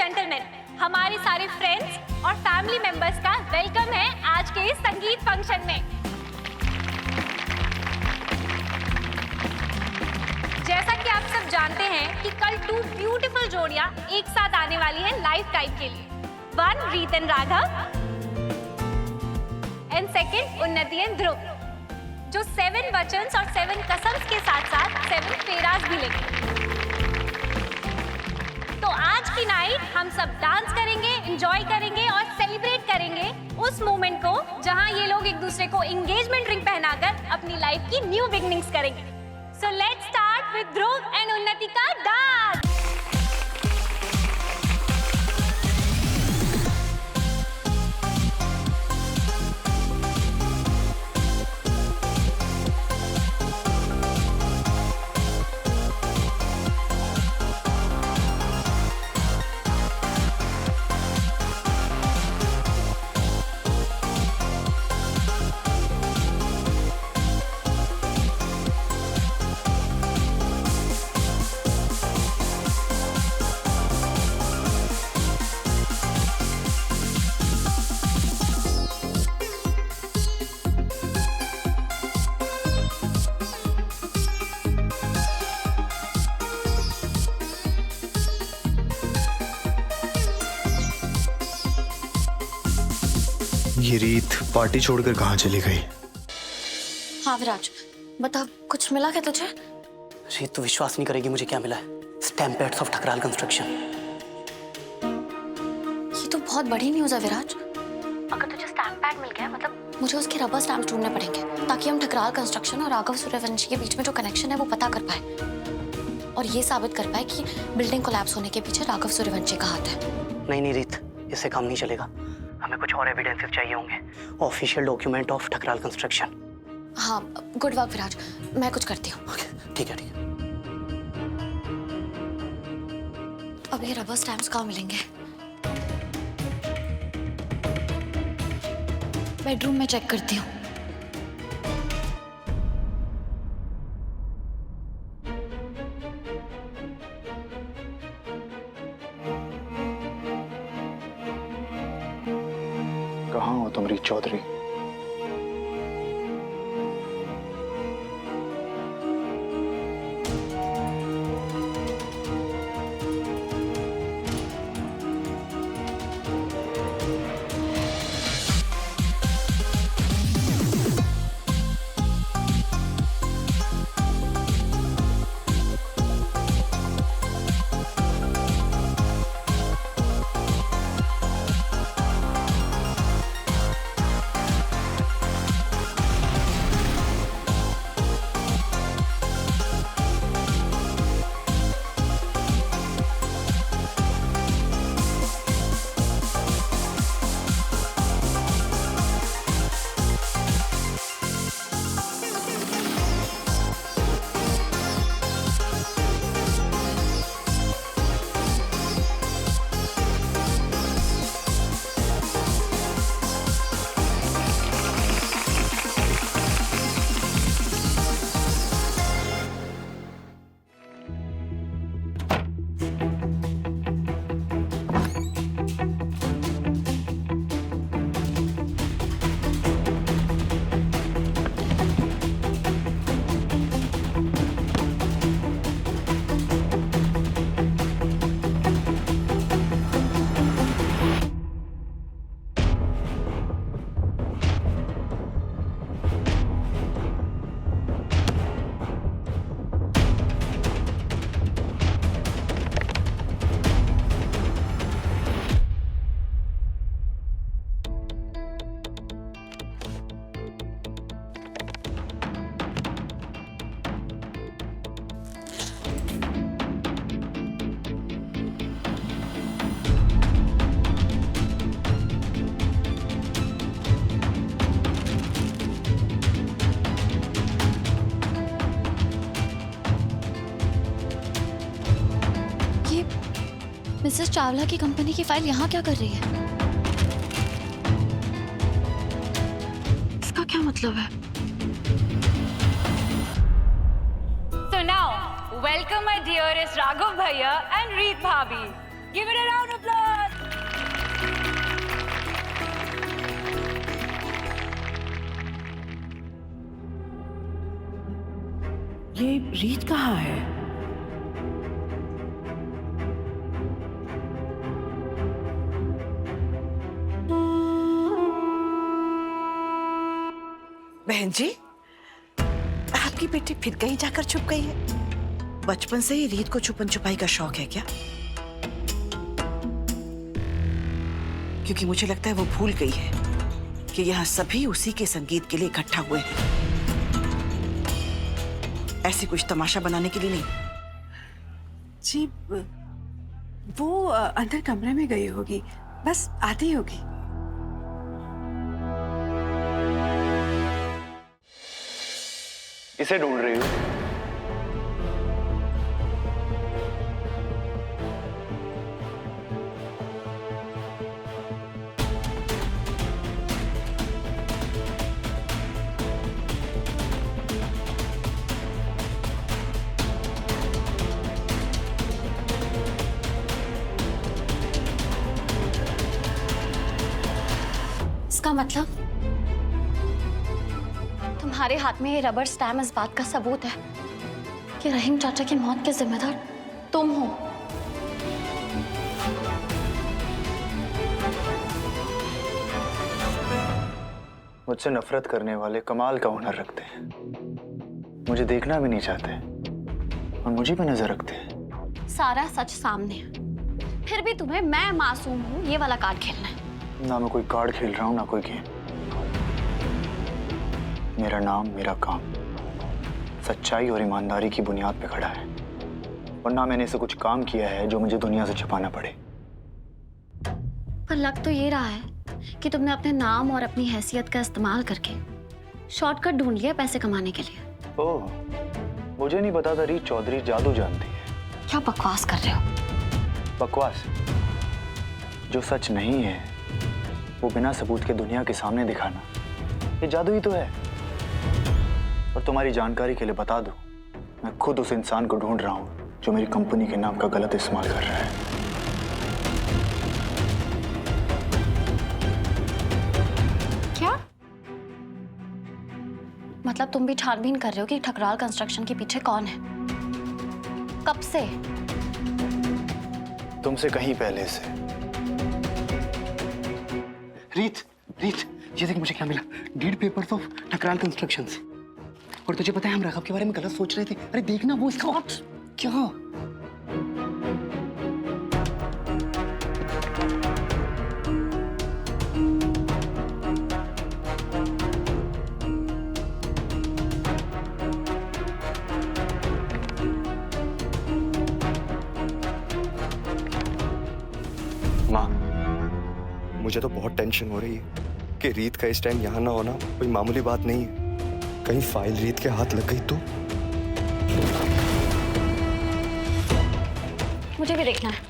Gentleman, हमारे सारे friends और फैमिली मेंबर्स का वेलकम है आज के इस संगीत फंक्शन में। जैसा कि आप सब जानते हैं कि कल 2 ब्यूटीफुल जोड़ियां एक साथ आने वाली हैं लाइफ टाइम के लिए। 1 रीत एंड राघव एंड 2 उन्नति एंड ध्रुव, जो 7 वचन्स और 7 कसम्स के साथ साथ 7 फेराज भी लेंगे। तो आज की नाइट हम सब डांस करेंगे, एंजॉय करेंगे और सेलिब्रेट करेंगे उस मोमेंट को जहां ये लोग एक दूसरे को एंगेजमेंट रिंग पहनाकर अपनी लाइफ की न्यू बिगनिंग्स करेंगे। So let's start with Dhruv and उन्नति का डांस। ये रीत पार्टी छोड़कर कहाँ चली गई? हाँ विराज, बता, कुछ मिला क्या तुझे? रीत, तू विश्वास नहीं करेगी मुझे क्या मिला है। Stamp pads of Thakral construction. ये तो बहुत बड़ी न्यूज़ है विराज। अगर तुझे स्टैम्प पैड मिल गया मतलब मुझे उसके रबर स्टैम्प ढूंढने पड़ेंगे ताकि हम ठकराल कंस्ट्रक्शन और राघव सूर्यवंशी के बीच में जो कनेक्शन है वो पता कर पाए और ये साबित कर पाए कि बिल्डिंग कोलैप्स होने के पीछे राघव सूर्यवंशी का हाथ है। नहीं रीत, इससे काम नहीं चलेगा। हमें कुछ और एविडेंसेस चाहिए होंगे। Official document of Thakral construction. हाँ, गुड वर्क विराज, मैं कुछ करती हूँ। ठीक है। अब ये रबर स्टैम्प्स कहाँ मिलेंगे? बेडरूम में चेक करती हूँ। कहाँ हो तुम रीत चौधरी? मिसेस चावला की कंपनी की फाइल यहाँ क्या कर रही है? इसका क्या मतलब है? So now, welcome my dearest Raghav Bhaiya and Reet Bhabhi. Give it a round of applause. ये रीत कहाँ है? बहन जी, आपकी बेटी फिर कहीं जाकर छुप गई है। बचपन से ही रीत को छुपन छुपाई का शौक है क्या? क्योंकि मुझे लगता है वो भूल गई है कि यहाँ सभी उसी के संगीत के लिए इकट्ठा हुए हैं, ऐसे कुछ तमाशा बनाने के लिए नहीं। जी, वो अंदर कमरे में गई होगी, बस आती होगी। इसे ढूंढ रही हूँ। इसका मतलब तुम्हारे हाथ में ये रबर स्टैम्प इस बात का सबूत है कि रहीम चाचा की मौत के जिम्मेदार तुम हो। मुझसे नफरत करने वाले कमाल का हुनर रखते हैं। मुझे देखना भी नहीं चाहते और मुझे भी नजर रखते हैं। सारा सच सामने है, फिर भी तुम्हें मैं मासूम हूँ ये वाला कार्ड खेलना है। ना मैं कोई कार्ड खेल रहा हूँ ना कोई गेम। मेरा नाम, मेरा काम सच्चाई और ईमानदारी की बुनियाद पे खड़ा है, और ना मैंने ऐसा कुछ काम किया है जो मुझे दुनिया से छिपाना पड़े। पर लग तो ये रहा है कि तुमने अपने नाम और अपनी हैसियत का इस्तेमाल करके शॉर्टकट ढूंढ लिया पैसे कमाने के लिए। ओह, मुझे नहीं पता था रीत चौधरी जादू जानती है। क्या बकवास कर रहे हो? बकवास? जो सच नहीं है वो बिना सबूत के दुनिया के सामने दिखाना, ये जादू ही तो है। और तुम्हारी जानकारी के लिए बता दूं, मैं खुद उस इंसान को ढूंढ रहा हूं जो मेरी कंपनी के नाम का गलत इस्तेमाल कर रहा है। क्या मतलब तुम भी छानबीन कर रहे हो कि ठकराल कंस्ट्रक्शन के पीछे कौन है? कब से? तुमसे कहीं पहले से। रीत, रीत, ये देख मुझे क्या मिला। Deed papers of Thakral constructions. और तुझे पता है हम राघव के बारे में गलत सोच रहे थे। अरे देखना वो इसका क्या। माँ, मुझे तो बहुत टेंशन हो रही है कि रीत का इस टाइम यहाँ ना होना कोई मामूली बात नहीं है। कहीं फाइल रीत के हाथ लग गई तो? मुझे भी देखना है।